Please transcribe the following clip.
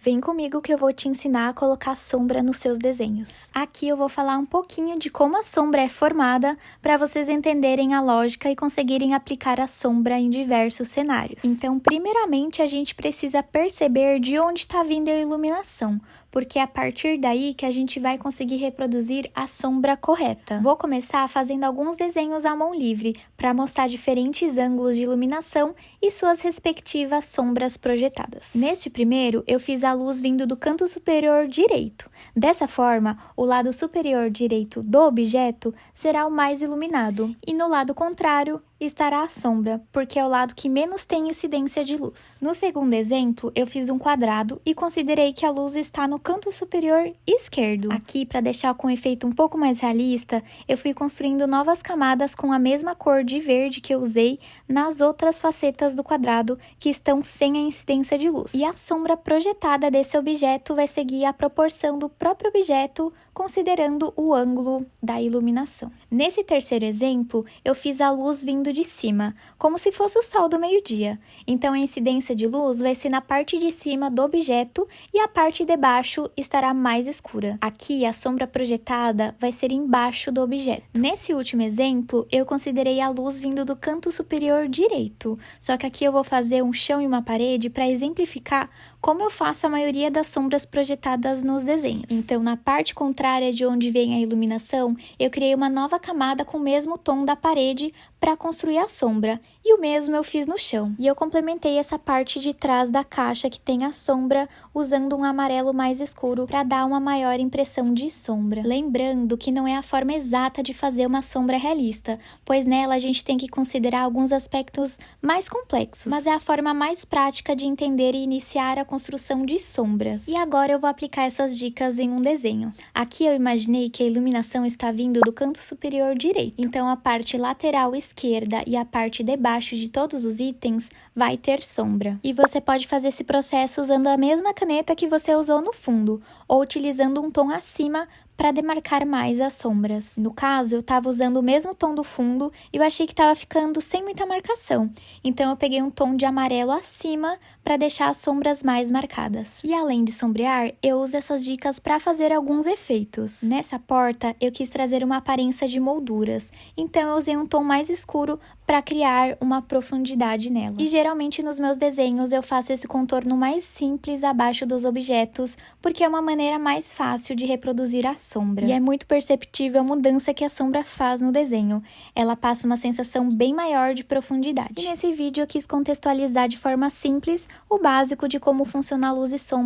Vem comigo que eu vou te ensinar a colocar sombra nos seus desenhos. Aqui eu vou falar um pouquinho de como a sombra é formada para vocês entenderem a lógica e conseguirem aplicar a sombra em diversos cenários. Então, primeiramente, a gente precisa perceber de onde está vindo a iluminação, porque é a partir daí que a gente vai conseguir reproduzir a sombra correta. Vou começar fazendo alguns desenhos à mão livre para mostrar diferentes ângulos de iluminação e suas respectivas sombras projetadas. Neste primeiro, eu fiz a luz vindo do canto superior direito. Dessa forma, o lado superior direito do objeto será o mais iluminado, e no lado contrário estará a sombra, porque é o lado que menos tem incidência de luz. No segundo exemplo, eu fiz um quadrado e considerei que a luz está no canto superior esquerdo. Aqui, para deixar com um efeito um pouco mais realista, eu fui construindo novas camadas com a mesma cor de verde que eu usei nas outras facetas do quadrado, que estão sem a incidência de luz. E a sombra projetada desse objeto vai seguir a proporção do próprio objeto, considerando o ângulo da iluminação. Nesse terceiro exemplo, eu fiz a luz vindo de cima, como se fosse o sol do meio-dia. Então, a incidência de luz vai ser na parte de cima do objeto e a parte de baixo estará mais escura. Aqui, a sombra projetada vai ser embaixo do objeto. Nesse último exemplo, eu considerei a luz vindo do canto superior direito, só que aqui eu vou fazer um chão e uma parede para exemplificar como eu faço a maioria das sombras projetadas nos desenhos. Então, na parte contrária de onde vem a iluminação, eu criei uma nova camada com o mesmo tom da parede para construir a sombra, e o mesmo eu fiz no chão. E eu complementei essa parte de trás da caixa que tem a sombra usando um amarelo mais escuro para dar uma maior impressão de sombra. Lembrando que não é a forma exata de fazer uma sombra realista, pois nela a gente tem que considerar alguns aspectos mais complexos, mas é a forma mais prática de entender e iniciar a construção de sombras. E agora eu vou aplicar essas dicas em um desenho. Aqui eu imaginei que a iluminação está vindo do canto superior direito, então a parte lateral esquerda e a parte de baixo de todos os itens vai ter sombra. E você pode fazer esse processo usando a mesma caneta que você usou no fundo, ou utilizando um tom acima para demarcar mais as sombras. No caso, eu estava usando o mesmo tom do fundo e eu achei que estava ficando sem muita marcação. Então, eu peguei um tom de amarelo acima para deixar as sombras mais marcadas. E além de sombrear, eu uso essas dicas para fazer alguns efeitos. Nessa porta, eu quis trazer uma aparência de molduras. Então, eu usei um tom mais escuro para criar uma profundidade nela. E geralmente nos meus desenhos eu faço esse contorno mais simples abaixo dos objetos, porque é uma maneira mais fácil de reproduzir a sombra. E é muito perceptível a mudança que a sombra faz no desenho. Ela passa uma sensação bem maior de profundidade. E nesse vídeo eu quis contextualizar de forma simples o básico de como funciona a luz e sombra